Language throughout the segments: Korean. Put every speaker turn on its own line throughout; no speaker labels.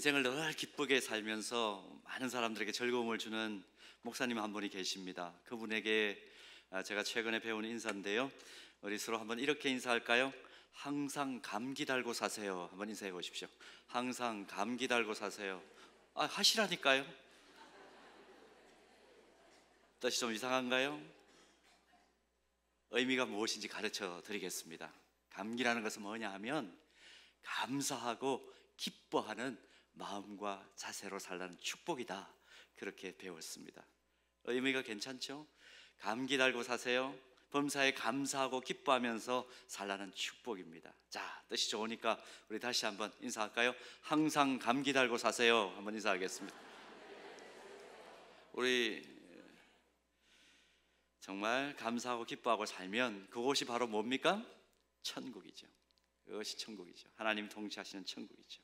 인생을 늘 기쁘게 살면서 많은 사람들에게 즐거움을 주는 목사님 한 분이 계십니다. 그분에게 제가 최근에 배운 인사인데요, 우리 서로 한번 이렇게 인사할까요? 항상 감기 달고 사세요. 한번 인사해 보십시오. 항상 감기 달고 사세요. 하시라니까요. 뜻이 좀 이상한가요? 의미가 무엇인지 가르쳐 드리겠습니다. 감기라는 것은 뭐냐 하면 감사하고 기뻐하는 마음과 자세로 살라는 축복이다, 그렇게 배웠습니다. 의미가 괜찮죠? 감기 달고 사세요. 범사에 감사하고 기뻐하면서 살라는 축복입니다. 자, 뜻이 좋으니까 우리 다시 한번 인사할까요? 항상 감기 달고 사세요. 한번 인사하겠습니다. 우리 정말 감사하고 기뻐하고 살면 그곳이 바로 뭡니까? 천국이죠. 그것이 천국이죠. 하나님 통치하시는 천국이죠.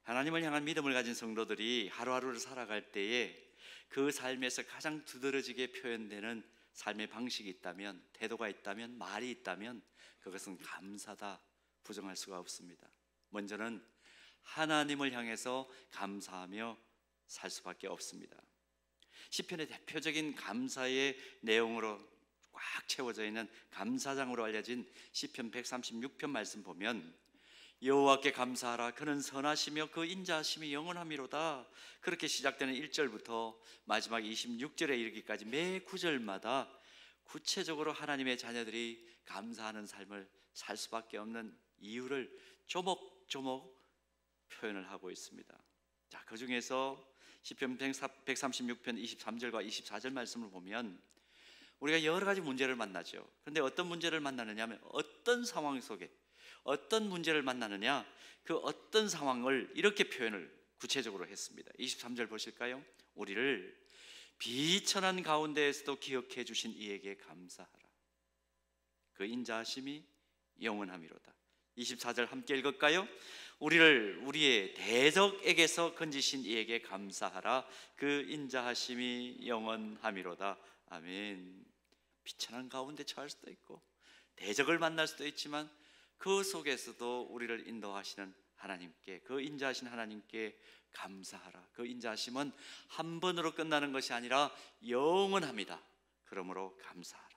하나님을 향한 믿음을 가진 성도들이 하루하루를 살아갈 때에 그 삶에서 가장 두드러지게 표현되는 삶의 방식이 있다면, 태도가 있다면, 말이 있다면 그것은 감사다, 부정할 수가 없습니다. 먼저는 하나님을 향해서 감사하며 살 수밖에 없습니다. 시편의 대표적인 감사의 내용으로 꽉 채워져 있는 감사장으로 알려진 시편 136편 말씀 보면, 여호와께 감사하라, 그는 선하시며 그 인자하심이 영원하미로다. 그렇게 시작되는 1절부터 마지막 26절에 이르기까지 매 구절마다 구체적으로 하나님의 자녀들이 감사하는 삶을 살 수밖에 없는 이유를 조목조목 표현을 하고 있습니다. 자, 그 중에서 시편 136편 23절과 24절 말씀을 보면 우리가 여러 가지 문제를 만나죠. 그런데 어떤 문제를 만나느냐 하면, 어떤 상황 속에 어떤 문제를 만나느냐, 그 어떤 상황을 이렇게 표현을 구체적으로 했습니다. 23절 보실까요? 우리를 비천한 가운데에서도 기억해 주신 이에게 감사하라, 그 인자하심이 영원하미로다. 24절 함께 읽을까요? 우리를 우리의 대적에게서 건지신 이에게 감사하라, 그 인자하심이 영원하미로다. 아멘. 비천한 가운데 처할 수도 있고 대적을 만날 수도 있지만 그 속에서도 우리를 인도하시는 하나님께, 그 인자하신 하나님께 감사하라. 그 인자하심은 한 번으로 끝나는 것이 아니라 영원합니다. 그러므로 감사하라.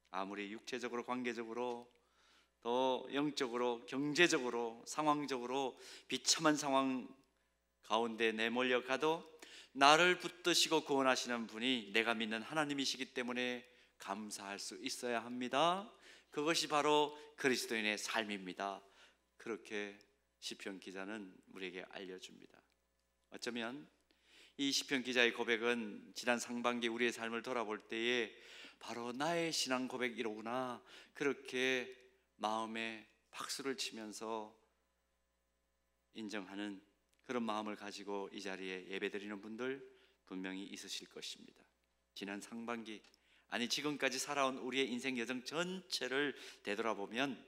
아무리 육체적으로, 관계적으로, 또 영적으로, 경제적으로, 상황적으로 비참한 상황 가운데 내몰려 가도 나를 붙드시고 구원하시는 분이 내가 믿는 하나님이시기 때문에 감사할 수 있어야 합니다. 그것이 바로 그리스도인의 삶입니다. 그렇게 시편 기자는 우리에게 알려줍니다. 어쩌면 이 시편 기자의 고백은 지난 상반기 우리의 삶을 돌아볼 때에 바로 나의 신앙 고백이로구나, 그렇게 마음에 박수를 치면서 인정하는 그런 마음을 가지고 이 자리에 예배드리는 분들 분명히 있으실 것입니다. 지난 상반기, 아니 지금까지 살아온 우리의 인생 여정 전체를 되돌아보면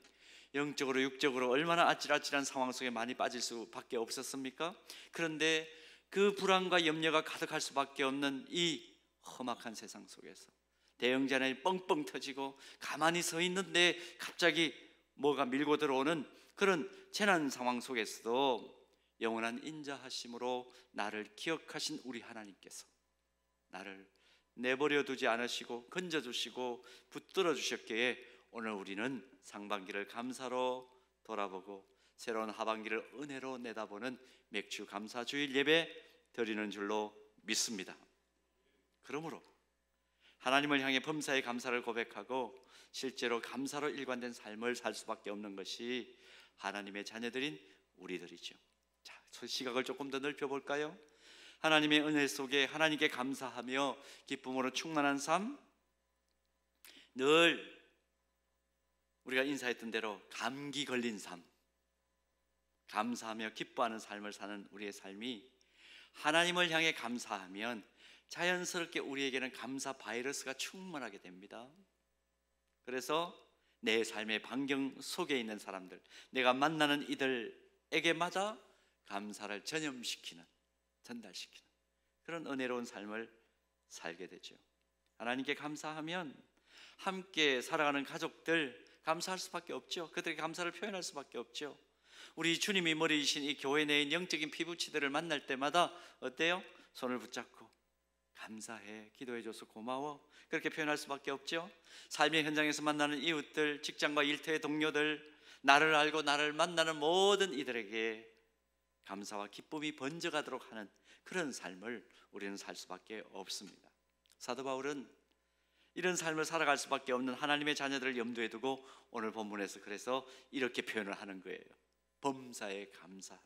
영적으로 육적으로 얼마나 아찔아찔한 상황 속에 많이 빠질 수밖에 없었습니까? 그런데 그 불안과 염려가 가득할 수밖에 없는 이 험악한 세상 속에서 대형자난이 뻥뻥 터지고 가만히 서 있는데 갑자기 뭐가 밀고 들어오는 그런 재난 상황 속에서도 영원한 인자하심으로 나를 기억하신 우리 하나님께서 나를 내버려 두지 않으시고 건져주시고 붙들어 주셨기에 오늘 우리는 상반기를 감사로 돌아보고 새로운 하반기를 은혜로 내다보는 맥주 감사주일 예배 드리는 줄로 믿습니다. 그러므로 하나님을 향해 범사의 감사를 고백하고 실제로 감사로 일관된 삶을 살 수밖에 없는 것이 하나님의 자녀들인 우리들이죠. 자, 시각을 조금 더 넓혀볼까요? 하나님의 은혜 속에 하나님께 감사하며 기쁨으로 충만한 삶, 늘 우리가 인사했던 대로 감기 걸린 삶, 감사하며 기뻐하는 삶을 사는 우리의 삶이 하나님을 향해 감사하면 자연스럽게 우리에게는 감사 바이러스가 충만하게 됩니다. 그래서 내 삶의 반경 속에 있는 사람들, 내가 만나는 이들에게마다 감사를 전염시키는, 전달시키는 그런 은혜로운 삶을 살게 되죠. 하나님께 감사하면 함께 살아가는 가족들 감사할 수밖에 없죠. 그들에게 감사를 표현할 수밖에 없죠. 우리 주님이 머리이신 이 교회 내의 영적인 피부치들을 만날 때마다 어때요? 손을 붙잡고 감사해, 기도해줘서 고마워, 그렇게 표현할 수밖에 없죠. 삶의 현장에서 만나는 이웃들, 직장과 일터의 동료들, 나를 알고 나를 만나는 모든 이들에게 감사와 기쁨이 번져가도록 하는 그런 삶을 우리는 살 수밖에 없습니다. 사도 바울은 이런 삶을 살아갈 수밖에 없는 하나님의 자녀들을 염두에 두고 오늘 본문에서 그래서 이렇게 표현을 하는 거예요. 범사에 감사하라.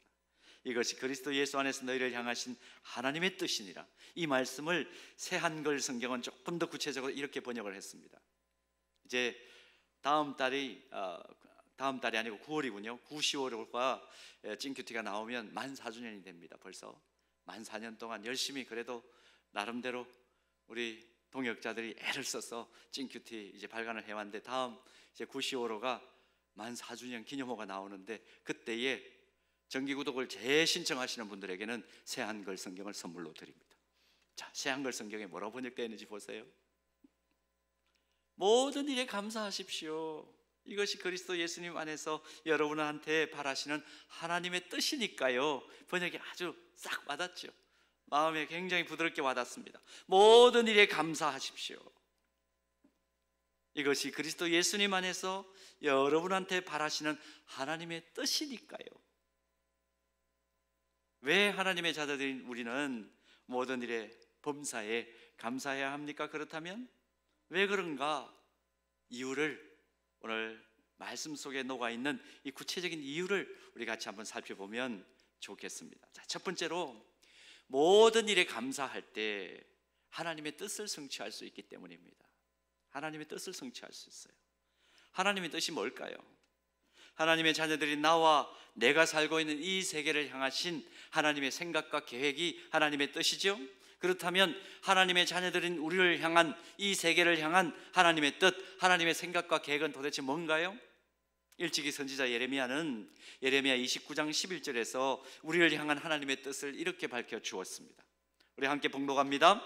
이것이 그리스도 예수 안에서 너희를 향하신 하나님의 뜻이니라. 이 말씀을 새 한글 성경은 조금 더 구체적으로 이렇게 번역을 했습니다. 이제 다음 달이 아니고 9월이군요. 9, 10월과 찡큐티가 나오면 만 4주년이 됩니다. 벌써 만 4년 동안 열심히 그래도 나름대로 우리 동역자들이 애를 써서 찡큐티 이제 발간을 해왔는데 다음 이제 9, 10월호가 만 4주년 기념호가 나오는데 그때에 정기구독을 재신청하시는 분들에게는 새 한글 성경을 선물로 드립니다. 자, 새 한글 성경에 뭐라고 번역되어 있는지 보세요. 모든 일에 감사하십시오. 이것이 그리스도 예수님 안에서 여러분한테 바라시는 하나님의 뜻이니까요. 번역이 아주 싹 와닿죠. 마음에 굉장히 부드럽게 와닿습니다. 모든 일에 감사하십시오. 이것이 그리스도 예수님 안에서 여러분한테 바라시는 하나님의 뜻이니까요. 왜 하나님의 자녀들인 우리는 모든 일에 범사에 감사해야 합니까? 그렇다면 왜 그런가? 이유를 오늘 말씀 속에 녹아있는 이 구체적인 이유를 우리 같이 한번 살펴보면 좋겠습니다. 자, 첫 번째로 모든 일에 감사할 때 하나님의 뜻을 성취할 수 있기 때문입니다. 하나님의 뜻을 성취할 수 있어요. 하나님의 뜻이 뭘까요? 하나님의 자녀들이 나와 내가 살고 있는 이 세계를 향하신 하나님의 생각과 계획이 하나님의 뜻이죠. 그렇다면 하나님의 자녀들인 우리를 향한 이 세계를 향한 하나님의 뜻, 하나님의 생각과 계획은 도대체 뭔가요? 일찍이 선지자 예레미야는 예레미야 29장 11절에서 우리를 향한 하나님의 뜻을 이렇게 밝혀 주었습니다. 우리 함께 봉독합니다.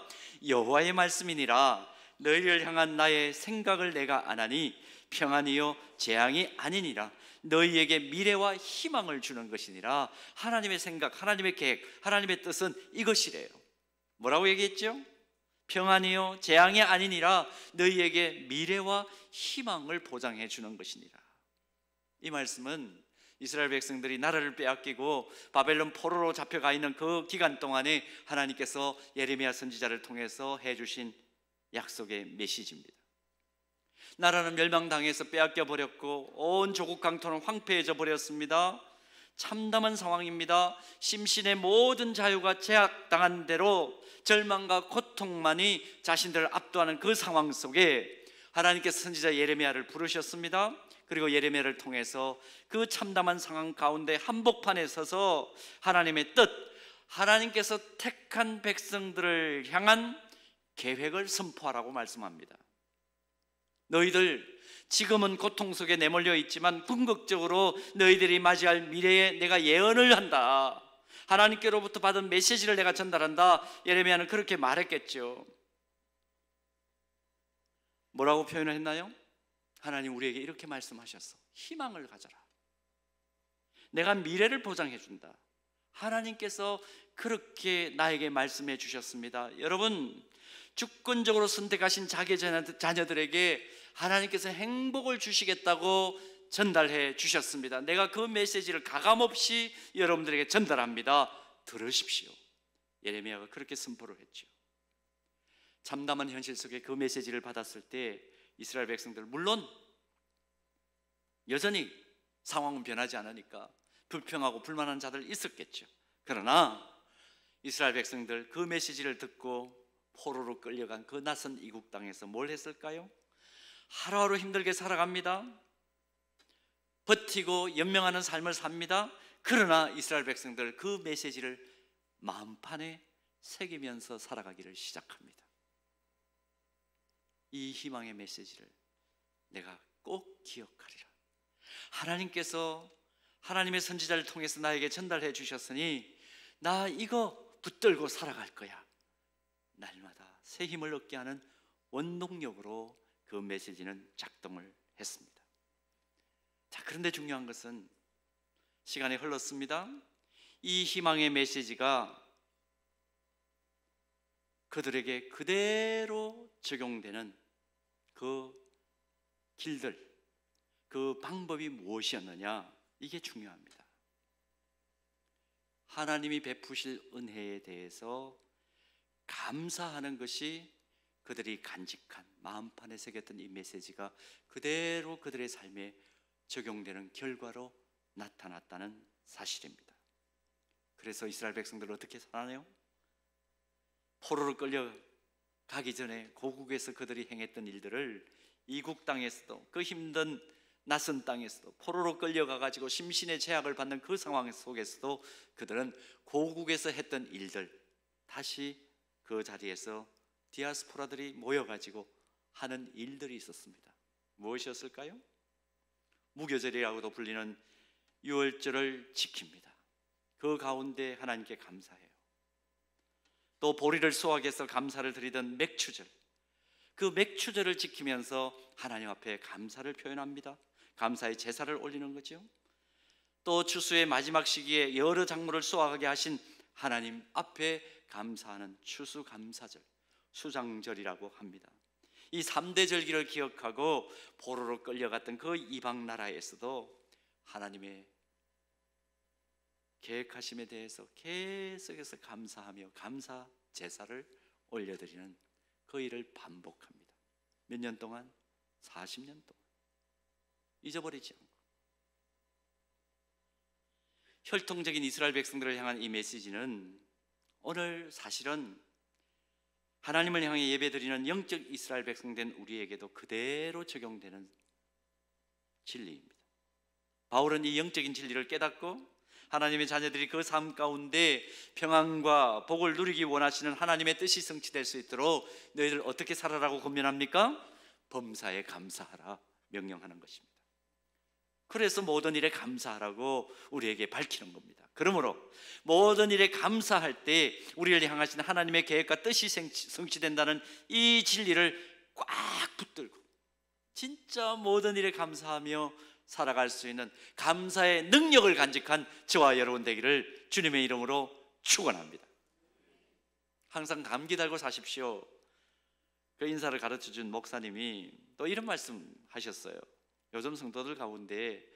여호와의 말씀이니라. 너희를 향한 나의 생각을 내가 아나니 평안이요 재앙이 아니니라. 너희에게 미래와 희망을 주는 것이니라. 하나님의 생각, 하나님의 계획, 하나님의 뜻은 이것이래요. 뭐라고 얘기했죠? 평안이요 재앙이 아니니라. 너희에게 미래와 희망을 보장해 주는 것이니라. 이 말씀은 이스라엘 백성들이 나라를 빼앗기고 바벨론 포로로 잡혀가 있는 그 기간 동안에 하나님께서 예레미야 선지자를 통해서 해주신 약속의 메시지입니다. 나라는 멸망당해서 빼앗겨 버렸고 온 조국 강토는 황폐해져 버렸습니다. 참담한 상황입니다. 심신의 모든 자유가 제약당한 대로 절망과 고통만이 자신들을 압도하는 그 상황 속에 하나님께서 선지자 예레미야를 부르셨습니다. 그리고 예레미야를 통해서 그 참담한 상황 가운데 한복판에 서서 하나님의 뜻, 하나님께서 택한 백성들을 향한 계획을 선포하라고 말씀합니다. 너희들 지금은 고통 속에 내몰려 있지만 궁극적으로 너희들이 맞이할 미래에 내가 예언을 한다. 하나님께로부터 받은 메시지를 내가 전달한다. 예레미야는 그렇게 말했겠죠. 뭐라고 표현을 했나요? 하나님 우리에게 이렇게 말씀하셨어. 희망을 가져라. 내가 미래를 보장해 준다. 하나님께서 그렇게 나에게 말씀해 주셨습니다. 여러분, 주권적으로 선택하신 자기 자녀들에게 하나님께서 행복을 주시겠다고 전달해 주셨습니다. 내가 그 메시지를 가감없이 여러분들에게 전달합니다. 들으십시오. 예레미야가 그렇게 선포를 했죠. 참담한 현실 속에 그 메시지를 받았을 때 이스라엘 백성들, 물론 여전히 상황은 변하지 않으니까 불평하고 불만한 자들 있었겠죠. 그러나 이스라엘 백성들 그 메시지를 듣고 포로로 끌려간 그 낯선 이국 땅에서 뭘 했을까요? 하루하루 힘들게 살아갑니다. 버티고 연명하는 삶을 삽니다. 그러나 이스라엘 백성들 그 메시지를 마음판에 새기면서 살아가기를 시작합니다. 이 희망의 메시지를 내가 꼭 기억하리라. 하나님께서 하나님의 선지자를 통해서 나에게 전달해 주셨으니 나 이거 붙들고 살아갈 거야. 날마다 새 힘을 얻게 하는 원동력으로 그 메시지는 작동을 했습니다. 자, 그런데 중요한 것은 시간이 흘렀습니다. 이 희망의 메시지가 그들에게 그대로 적용되는 그 길들, 그 방법이 무엇이었느냐, 이게 중요합니다. 하나님이 베푸실 은혜에 대해서 감사하는 것이 그들이 간직한 마음판에 새겼던 이 메시지가 그대로 그들의 삶에 적용되는 결과로 나타났다는 사실입니다. 그래서 이스라엘 백성들은 어떻게 살아나요? 포로로 끌려가기 전에 고국에서 그들이 행했던 일들을 이국 땅에서도, 그 힘든 낯선 땅에서도, 포로로 끌려가가지고 심신의 제약을 받는 그 상황 속에서도 그들은 고국에서 했던 일들, 다시 그 자리에서 디아스포라들이 모여가지고 하는 일들이 있었습니다. 무엇이었을까요? 무교절이라고도 불리는 유월절을 지킵니다. 그 가운데 하나님께 감사해요. 또 보리를 수확해서 감사를 드리던 맥추절, 그 맥추절을 지키면서 하나님 앞에 감사를 표현합니다. 감사의 제사를 올리는 거죠. 또 추수의 마지막 시기에 여러 작물을 수확하게 하신 하나님 앞에 감사하는 추수감사절, 수장절이라고 합니다. 이 3대 절기를 기억하고 포로로 끌려갔던 그 이방 나라에서도 하나님의 계획하심에 대해서 계속해서 감사하며 감사 제사를 올려드리는 그 일을 반복합니다. 몇 년 동안? 40년 동안. 잊어버리지 않고. 혈통적인 이스라엘 백성들을 향한 이 메시지는 오늘 사실은 하나님을 향해 예배드리는 영적 이스라엘 백성된 우리에게도 그대로 적용되는 진리입니다. 바울은 이 영적인 진리를 깨닫고 하나님의 자녀들이 그 삶 가운데 평안과 복을 누리기 원하시는 하나님의 뜻이 성취될 수 있도록 너희들 어떻게 살아라고 권면합니까? 범사에 감사하라 명령하는 것입니다. 그래서 모든 일에 감사하라고 우리에게 밝히는 겁니다. 그러므로 모든 일에 감사할 때 우리를 향하신 하나님의 계획과 뜻이 성취된다는 이 진리를 꽉 붙들고 진짜 모든 일에 감사하며 살아갈 수 있는 감사의 능력을 간직한 저와 여러분 되기를 주님의 이름으로 축원합니다. 항상 감기 달고 사십시오. 그 인사를 가르쳐준 목사님이 또 이런 말씀 하셨어요. 요즘 성도들 가운데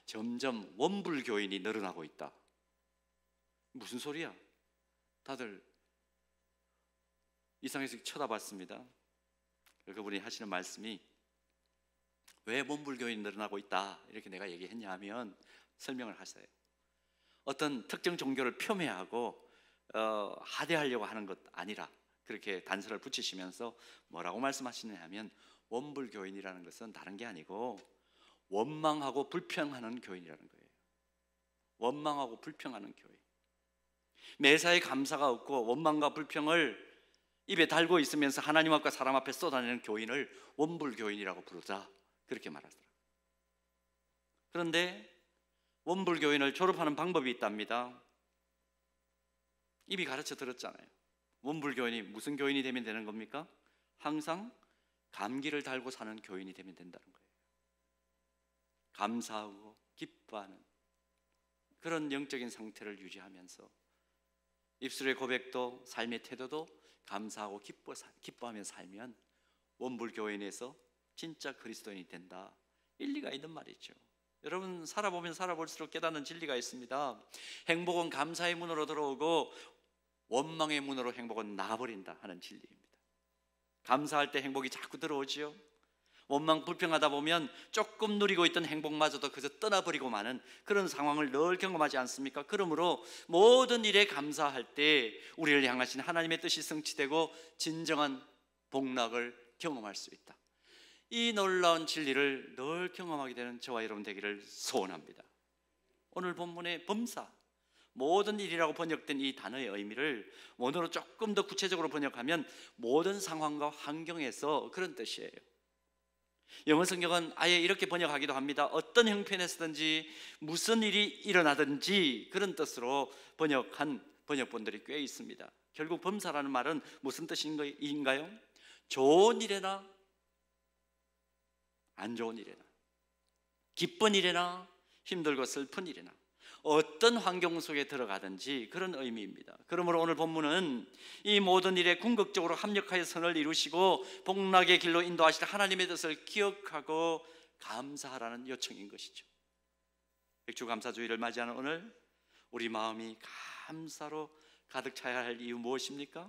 점점 원불교인이 늘어나고 있다. 무슨 소리야? 다들 이상해서 쳐다봤습니다. 그분이 하시는 말씀이 왜 원불교인이 늘어나고 있다 이렇게 내가 얘기했냐 하면 설명을 하세요. 어떤 특정 종교를 폄훼하고 하대하려고 하는 것 아니라 그렇게 단서를 붙이시면서 뭐라고 말씀하시느냐 하면 원불교인이라는 것은 다른 게 아니고 원망하고 불평하는 교인이라는 거예요. 원망하고 불평하는 교인. 매사에 감사가 없고 원망과 불평을 입에 달고 있으면서 하나님 앞과 사람 앞에 쏟아내는 교인을 원불교인이라고 부르자 그렇게 말하더라고요. 그런데 원불교인을 졸업하는 방법이 있답니다. 이미 가르쳐 들었잖아요. 원불교인이 무슨 교인이 되면 되는 겁니까? 항상 감기를 달고 사는 교인이 되면 된다는 거예요. 감사하고 기뻐하는 그런 영적인 상태를 유지하면서 입술의 고백도 삶의 태도도 감사하고 기뻐하며 살면 원불교인에서 진짜 그리스도인이 된다. 일리가 있는 말이죠. 여러분 살아보면 살아볼수록 깨닫는 진리가 있습니다. 행복은 감사의 문으로 들어오고 원망의 문으로 행복은 나가버린다 하는 진리입니다. 감사할 때 행복이 자꾸 들어오지요. 원망 불평하다 보면 조금 누리고 있던 행복마저도 그저 떠나버리고 마는 그런 상황을 늘 경험하지 않습니까? 그러므로 모든 일에 감사할 때 우리를 향하신 하나님의 뜻이 성취되고 진정한 복락을 경험할 수 있다. 이 놀라운 진리를 늘 경험하게 되는 저와 여러분 되기를 소원합니다. 오늘 본문의 범사, 모든 일이라고 번역된 이 단어의 의미를 원어로 조금 더 구체적으로 번역하면 모든 상황과 환경에서 그런 뜻이에요. 영어 성경은 아예 이렇게 번역하기도 합니다. 어떤 형편에서든지 무슨 일이 일어나든지 그런 뜻으로 번역한 번역본들이 꽤 있습니다. 결국 범사라는 말은 무슨 뜻인가요? 좋은 일에나 안 좋은 일에나, 기쁜 일에나 힘들고 슬픈 일에나, 어떤 환경 속에 들어가든지 그런 의미입니다. 그러므로 오늘 본문은 이 모든 일에 궁극적으로 합력하여 선을 이루시고 복락의 길로 인도하실 하나님의 뜻을 기억하고 감사하라는 요청인 것이죠. 백주감사주의를 맞이하는 오늘 우리 마음이 감사로 가득 차야 할 이유 무엇입니까?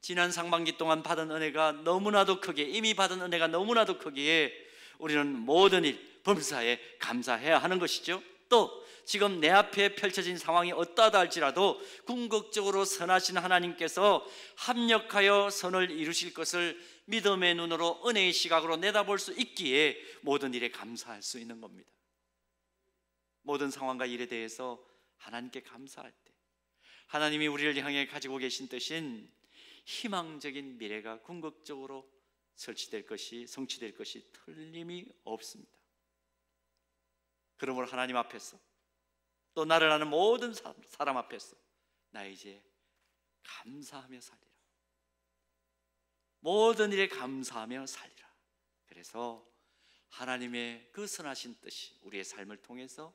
지난 상반기 동안 받은 은혜가 너무나도 크기에, 이미 받은 은혜가 너무나도 크기에 우리는 모든 일 범사에 감사해야 하는 것이죠. 또 지금 내 앞에 펼쳐진 상황이 어떠하다 할지라도 궁극적으로 선하신 하나님께서 합력하여 선을 이루실 것을 믿음의 눈으로, 은혜의 시각으로 내다볼 수 있기에 모든 일에 감사할 수 있는 겁니다. 모든 상황과 일에 대해서 하나님께 감사할 때 하나님이 우리를 향해 가지고 계신 뜻인 희망적인 미래가 궁극적으로 성취될 것이 틀림이 없습니다. 그러므로 하나님 앞에서 또 나를 아는 모든 사람 앞에서 나 이제 감사하며 살리라. 모든 일에 감사하며 살리라. 그래서 하나님의 그 선하신 뜻이 우리의 삶을 통해서,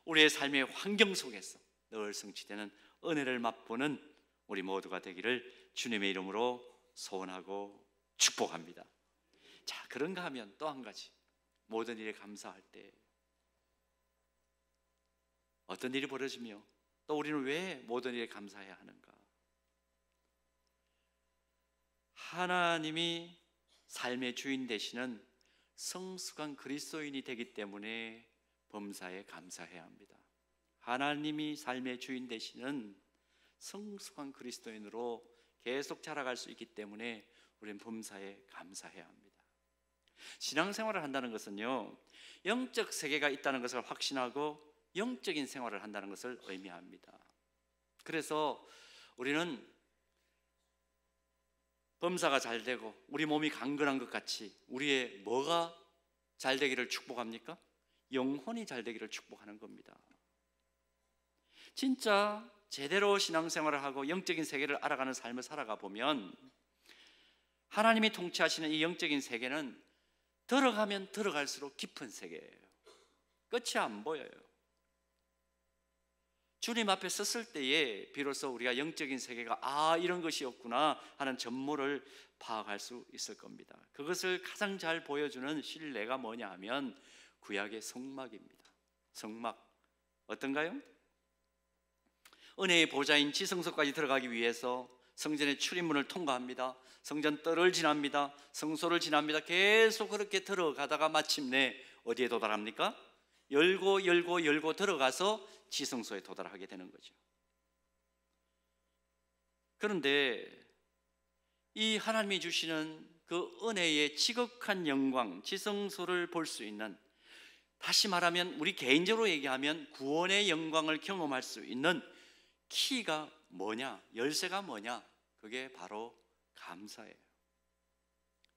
우리의 삶의 환경 속에서 늘 성취되는 은혜를 맛보는 우리 모두가 되기를 주님의 이름으로 소원하고 축복합니다. 자, 그런가 하면 또 한 가지, 모든 일에 감사할 때 어떤 일이 벌어지며 또 우리는 왜 모든 일에 감사해야 하는가? 하나님이 삶의 주인 되시는 성숙한 그리스도인이 되기 때문에 범사에 감사해야 합니다. 하나님이 삶의 주인 되시는 성숙한 그리스도인으로 계속 자라갈 수 있기 때문에 우리는 범사에 감사해야 합니다. 신앙생활을 한다는 것은요, 영적 세계가 있다는 것을 확신하고 영적인 생활을 한다는 것을 의미합니다. 그래서 우리는 범사가 잘 되고 우리 몸이 강건한 것 같이 우리의 뭐가 잘 되기를 축복합니까? 영혼이 잘 되기를 축복하는 겁니다. 진짜 제대로 신앙생활을 하고 영적인 세계를 알아가는 삶을 살아가 보면 하나님이 통치하시는 이 영적인 세계는 들어가면 들어갈수록 깊은 세계예요. 끝이 안 보여요. 주님 앞에 섰을 때에 비로소 우리가 영적인 세계가 이런 것이었구나 하는 전모를 파악할 수 있을 겁니다. 그것을 가장 잘 보여주는 신뢰가 뭐냐 하면 구약의 성막입니다. 성막 어떤가요? 은혜의 보좌인 지성소까지 들어가기 위해서 성전의 출입문을 통과합니다. 성전 뜰을 지납니다. 성소를 지납니다. 계속 그렇게 들어가다가 마침내 어디에 도달합니까? 열고 들어가서 지성소에 도달하게 되는 거죠. 그런데 이 하나님이 주시는 그 은혜의 지극한 영광, 지성소를 볼 수 있는, 다시 말하면 우리 개인적으로 얘기하면 구원의 영광을 경험할 수 있는 키가 뭐냐, 열쇠가 뭐냐? 그게 바로 감사예요.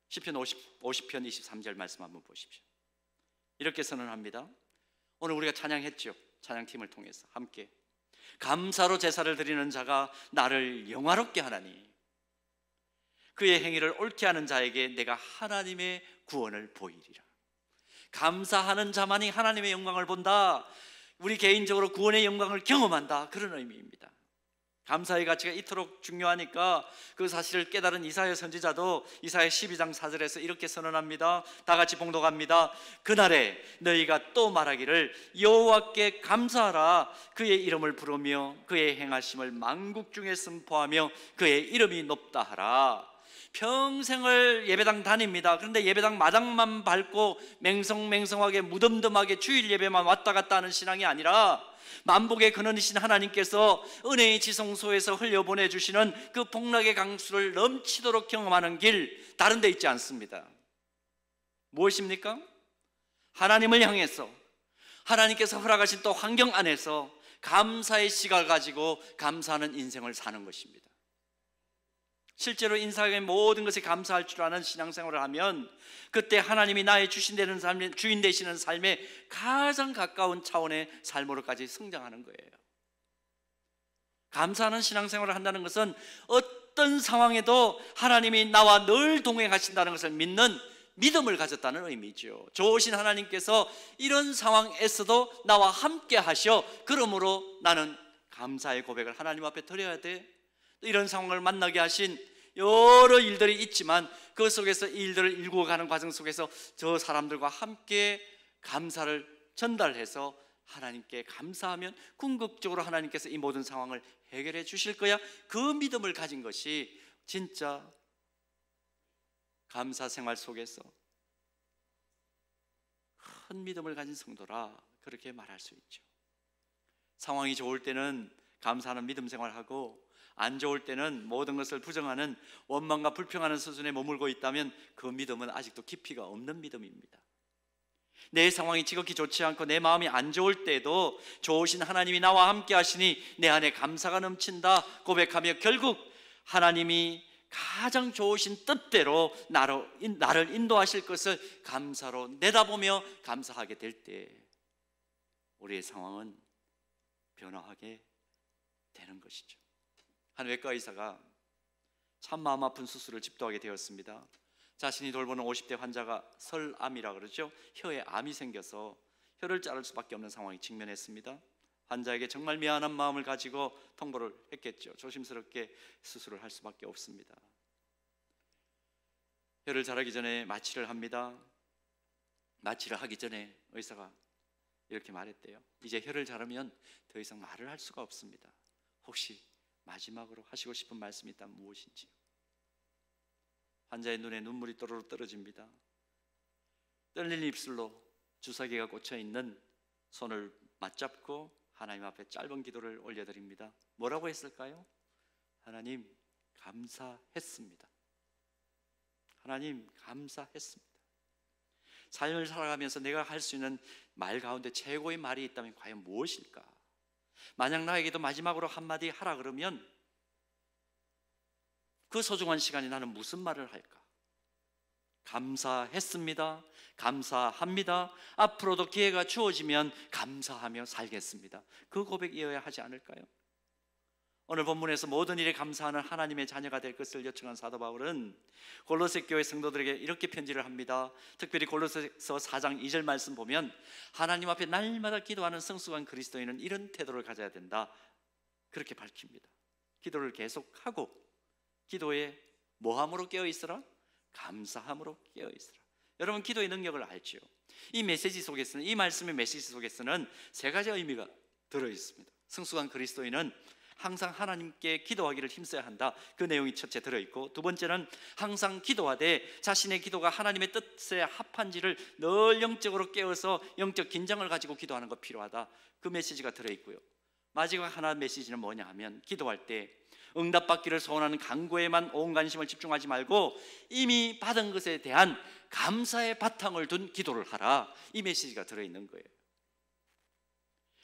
시편 50편 23절 말씀 한번 보십시오. 이렇게 선언합니다. 오늘 우리가 찬양했죠. 찬양팀을 통해서 함께 감사로 제사를 드리는 자가 나를 영화롭게 하나니 그의 행위를 옳게 하는 자에게 내가 하나님의 구원을 보이리라. 감사하는 자만이 하나님의 영광을 본다. 우리 개인적으로 구원의 영광을 경험한다. 그런 의미입니다. 감사의 가치가 이토록 중요하니까 그 사실을 깨달은 이사야 선지자도 이사야 12장 4절에서 이렇게 선언합니다. 다 같이 봉독합니다. 그날에 너희가 또 말하기를 여호와께 감사하라. 그의 이름을 부르며 그의 행하심을 만국 중에 선포하며 그의 이름이 높다 하라. 평생을 예배당 다닙니다. 그런데 예배당 마당만 밟고 맹성맹성하게 무덤덤하게 주일 예배만 왔다 갔다 하는 신앙이 아니라 만복의 근원이신 하나님께서 은혜의 지성소에서 흘려보내주시는 그 복락의 강수를 넘치도록 경험하는 길, 다른 데 있지 않습니다. 무엇입니까? 하나님을 향해서 하나님께서 허락하신 또 환경 안에서 감사의 시각을 가지고 감사하는 인생을 사는 것입니다. 실제로 인생의 모든 것에 감사할 줄 아는 신앙생활을 하면 그때 하나님이 나의 주인 되시는 삶에 가장 가까운 차원의 삶으로까지 성장하는 거예요. 감사하는 신앙생활을 한다는 것은 어떤 상황에도 하나님이 나와 늘 동행하신다는 것을 믿는 믿음을 가졌다는 의미죠. 좋으신 하나님께서 이런 상황에서도 나와 함께 하셔. 그러므로 나는 감사의 고백을 하나님 앞에 드려야 돼. 이런 상황을 만나게 하신 여러 일들이 있지만 그 속에서 이 일들을 일구어 가는 과정 속에서 저 사람들과 함께 감사를 전달해서 하나님께 감사하면 궁극적으로 하나님께서 이 모든 상황을 해결해 주실 거야. 그 믿음을 가진 것이 진짜 감사 생활 속에서 큰 믿음을 가진 성도라, 그렇게 말할 수 있죠. 상황이 좋을 때는 감사하는 믿음 생활하고 안 좋을 때는 모든 것을 부정하는 원망과 불평하는 수준에 머물고 있다면 그 믿음은 아직도 깊이가 없는 믿음입니다. 내 상황이 지극히 좋지 않고 내 마음이 안 좋을 때도 좋으신 하나님이 나와 함께 하시니 내 안에 감사가 넘친다 고백하며 결국 하나님이 가장 좋으신 뜻대로 나를 인도하실 것을 감사로 내다보며 감사하게 될 때 우리의 상황은 변화하게 되는 것이죠. 한 외과 의사가 참 마음 아픈 수술을 집도하게 되었습니다. 자신이 돌보는 50대 환자가 설암이라 그러죠. 혀에 암이 생겨서 혀를 자를 수밖에 없는 상황에 직면했습니다. 환자에게 정말 미안한 마음을 가지고 통보를 했겠죠. 조심스럽게 수술을 할 수밖에 없습니다. 혀를 자르기 전에 마취를 합니다. 마취를 하기 전에 의사가 이렇게 말했대요. 이제 혀를 자르면 더 이상 말을 할 수가 없습니다. 혹시 마지막으로 하시고 싶은 말씀이 있다면 무엇인지요? 환자의 눈에 눈물이 또르르 떨어집니다. 떨리는 입술로 주사기가 꽂혀 있는 손을 맞잡고 하나님 앞에 짧은 기도를 올려드립니다. 뭐라고 했을까요? 하나님 감사했습니다. 하나님 감사했습니다. 삶을 살아가면서 내가 할 수 있는 말 가운데 최고의 말이 있다면 과연 무엇일까? 만약 나에게도 마지막으로 한마디 하라 그러면 그 소중한 시간에 나는 무슨 말을 할까? 감사했습니다. 감사합니다. 앞으로도 기회가 주어지면 감사하며 살겠습니다. 그 고백이어야 하지 않을까요? 오늘 본문에서 모든 일에 감사하는 하나님의 자녀가 될 것을 요청한 사도 바울은 골로새 교회 성도들에게 이렇게 편지를 합니다. 특별히 골로새서 4장 2절 말씀 보면 하나님 앞에 날마다 기도하는 성숙한 그리스도인은 이런 태도를 가져야 된다, 그렇게 밝힙니다. 기도를 계속하고 기도에 뭐함으로 깨어있으라? 감사함으로 깨어있으라. 여러분 기도의 능력을 알죠? 이 메시지 속에서는, 이 말씀의 메시지 속에서는 세 가지 의미가 들어있습니다. 성숙한 그리스도인은 항상 하나님께 기도하기를 힘써야 한다, 그 내용이 첫째 들어있고, 두 번째는 항상 기도하되 자신의 기도가 하나님의 뜻에 합한지를 늘 영적으로 깨어서 영적 긴장을 가지고 기도하는 것 필요하다, 그 메시지가 들어있고요. 마지막 하나 메시지는 뭐냐 하면 기도할 때 응답받기를 소원하는 간구에만 온 관심을 집중하지 말고 이미 받은 것에 대한 감사의 바탕을 둔 기도를 하라, 이 메시지가 들어있는 거예요.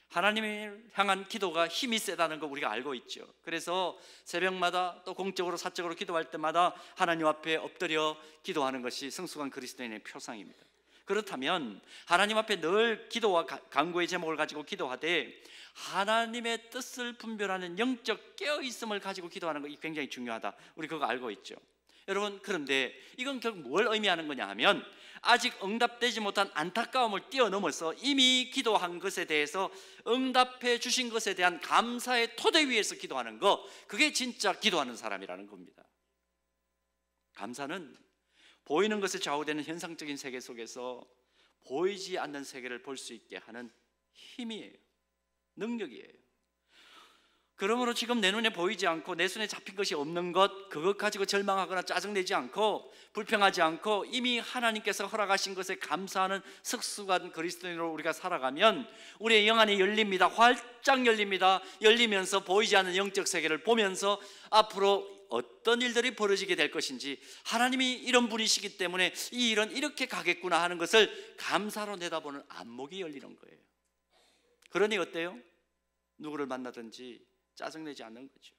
하나님을 향한 기도가 힘이 세다는 거 우리가 알고 있죠. 그래서 새벽마다 또 공적으로 사적으로 기도할 때마다 하나님 앞에 엎드려 기도하는 것이 성숙한 그리스도인의 표상입니다. 그렇다면 하나님 앞에 늘 기도와 간구의 제목을 가지고 기도하되 하나님의 뜻을 분별하는 영적 깨어있음을 가지고 기도하는 것이 굉장히 중요하다, 우리 그거 알고 있죠. 여러분, 그런데 이건 결국 뭘 의미하는 거냐 하면 아직 응답되지 못한 안타까움을 뛰어넘어서 이미 기도한 것에 대해서 응답해 주신 것에 대한 감사의 토대 위에서 기도하는 거, 그게 진짜 기도하는 사람이라는 겁니다. 감사는 보이는 것에 좌우되는 현상적인 세계 속에서 보이지 않는 세계를 볼 수 있게 하는 힘이에요. 능력이에요. 그러므로 지금 내 눈에 보이지 않고 내 손에 잡힌 것이 없는 것, 그것 가지고 절망하거나 짜증내지 않고 불평하지 않고 이미 하나님께서 허락하신 것에 감사하는 성숙한 그리스도인으로 우리가 살아가면 우리의 영 안이 열립니다. 활짝 열립니다. 열리면서 보이지 않는 영적 세계를 보면서 앞으로 어떤 일들이 벌어지게 될 것인지, 하나님이 이런 분이시기 때문에 이 일은 이렇게 가겠구나 하는 것을 감사로 내다보는 안목이 열리는 거예요. 그러니 어때요? 누구를 만나든지 짜증내지 않는 거죠.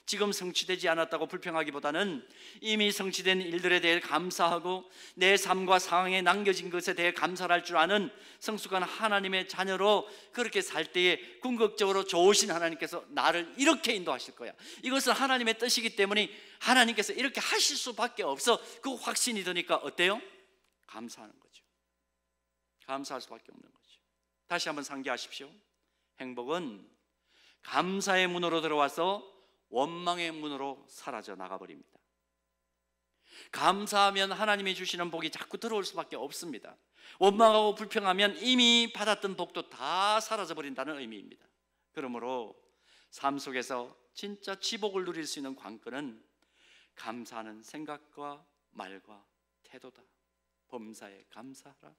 지금 성취되지 않았다고 불평하기보다는 이미 성취된 일들에 대해 감사하고 내 삶과 상황에 남겨진 것에 대해 감사를 할 줄 아는 성숙한 하나님의 자녀로 그렇게 살 때에 궁극적으로 좋으신 하나님께서 나를 이렇게 인도하실 거야, 이것은 하나님의 뜻이기 때문에 하나님께서 이렇게 하실 수밖에 없어, 그 확신이 드니까 어때요? 감사하는 거죠. 감사할 수밖에 없는 거죠. 다시 한번 상기하십시오. 행복은 감사의 문으로 들어와서 원망의 문으로 사라져 나가버립니다. 감사하면 하나님이 주시는 복이 자꾸 들어올 수밖에 없습니다. 원망하고 불평하면 이미 받았던 복도 다 사라져버린다는 의미입니다. 그러므로 삶 속에서 진짜 지복을 누릴 수 있는 관건은 감사하는 생각과 말과 태도다. 범사에 감사하라.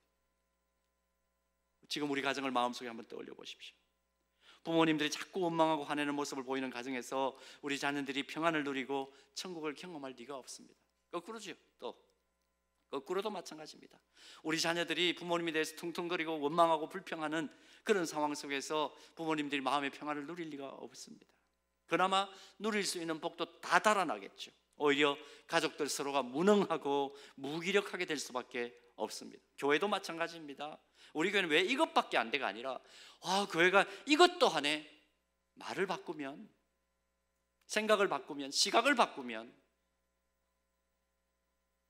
지금 우리 가정을 마음속에 한번 떠올려 보십시오. 부모님들이 자꾸 원망하고 화내는 모습을 보이는 가정에서 우리 자녀들이 평안을 누리고 천국을 경험할 리가 없습니다. 거꾸로죠. 또 거꾸로도 마찬가지입니다. 우리 자녀들이 부모님에 대해서 퉁퉁거리고 원망하고 불평하는 그런 상황 속에서 부모님들이 마음의 평안을 누릴 리가 없습니다. 그나마 누릴 수 있는 복도 다 달아나겠죠. 오히려 가족들 서로가 무능하고 무기력하게 될 수밖에 없습니다. 교회도 마찬가지입니다. 우리 교회는 왜 이것밖에 안 돼가 아니라 교회가 이것도 하네. 말을 바꾸면, 생각을 바꾸면, 시각을 바꾸면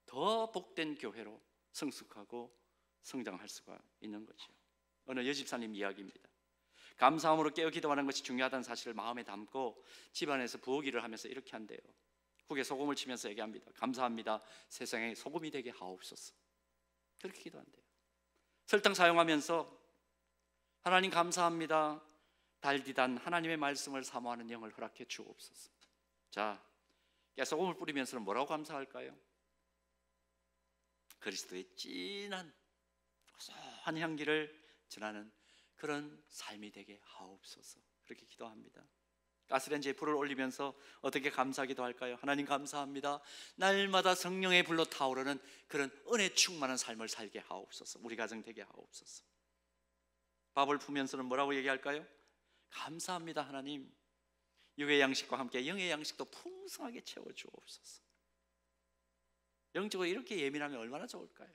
더 복된 교회로 성숙하고 성장할 수가 있는 거죠. 어느 여집사님 이야기입니다. 감사함으로 깨어 기도하는 것이 중요하다는 사실을 마음에 담고 집안에서 부엌일을 하면서 이렇게 한대요. 국에 소금을 치면서 얘기합니다. 감사합니다. 세상에 소금이 되게 하옵소서. 그렇게 기도한대요. 설탕 사용하면서 하나님 감사합니다. 달디단 하나님의 말씀을 사모하는 영을 허락해 주옵소서. 자, 깨소금을 뿌리면서는 뭐라고 감사할까요? 그리스도의 진한 고소한 향기를 전하는 그런 삶이 되게 하옵소서. 그렇게 기도합니다. 가스레인지에 불을 올리면서 어떻게 감사하기도 할까요? 하나님 감사합니다. 날마다 성령의 불로 타오르는 그런 은혜 충만한 삶을 살게 하옵소서. 우리 가정 되게 하옵소서. 밥을 푸면서는 뭐라고 얘기할까요? 감사합니다 하나님. 육의 양식과 함께 영의 양식도 풍성하게 채워주옵소서. 영적으로 이렇게 예민하면 얼마나 좋을까요?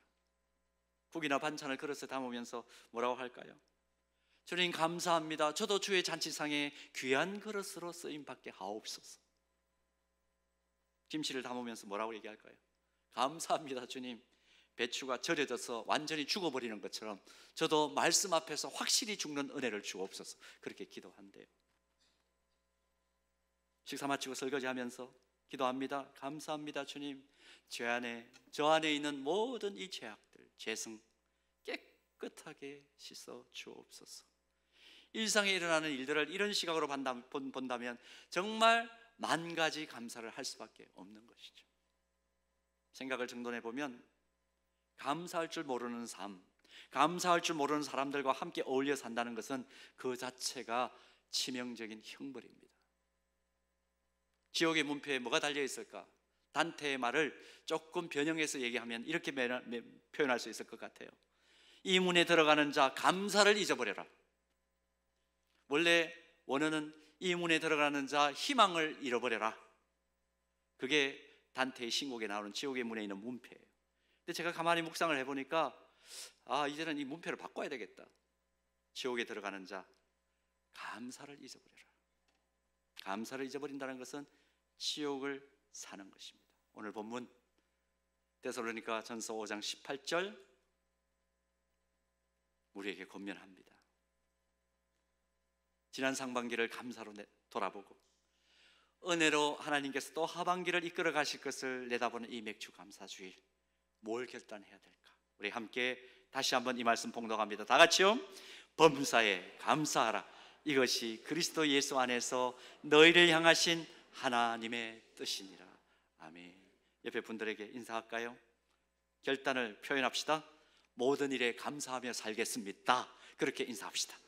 국이나 반찬을 그릇에 담으면서 뭐라고 할까요? 주님 감사합니다. 저도 주의 잔치상에 귀한 그릇으로 쓰임받게 하옵소서. 김치를 담으면서 뭐라고 얘기할까요? 감사합니다 주님. 배추가 절여져서 완전히 죽어버리는 것처럼 저도 말씀 앞에서 확실히 죽는 은혜를 주옵소서. 그렇게 기도한대요. 식사 마치고 설거지하면서 기도합니다. 감사합니다 주님. 저 안에 있는 모든 이 죄악들, 죄성 깨끗하게 씻어 주옵소서. 일상에 일어나는 일들을 이런 시각으로 본다면 정말 만 가지 감사를 할 수밖에 없는 것이죠. 생각을 정돈해 보면 감사할 줄 모르는 삶, 감사할 줄 모르는 사람들과 함께 어울려 산다는 것은 그 자체가 치명적인 형벌입니다. 지옥의 문표에 뭐가 달려 있을까? 단테의 말을 조금 변형해서 얘기하면 이렇게 표현할 수 있을 것 같아요. 이 문에 들어가는 자 감사를 잊어버려라. 원래 원어는 이 문에 들어가는 자 희망을 잃어버려라. 그게 단테의 신곡에 나오는 지옥의 문에 있는 문패예요. 근데 제가 가만히 묵상을 해보니까 이제는 이 문패를 바꿔야 되겠다. 지옥에 들어가는 자 감사를 잊어버려라. 감사를 잊어버린다는 것은 지옥을 사는 것입니다. 오늘 본문 데살로니가 전서 5장 18절 우리에게 권면합니다. 지난 상반기를 감사로 돌아보고 은혜로 하나님께서 또 하반기를 이끌어 가실 것을 내다보는 이 맥주 감사주일, 뭘 결단해야 될까? 우리 함께 다시 한번 이 말씀 봉독합니다. 다 같이요. 범사에 감사하라. 이것이 그리스도 예수 안에서 너희를 향하신 하나님의 뜻이니라. 아멘. 옆에 분들에게 인사할까요? 결단을 표현합시다. 모든 일에 감사하며 살겠습니다. 그렇게 인사합시다.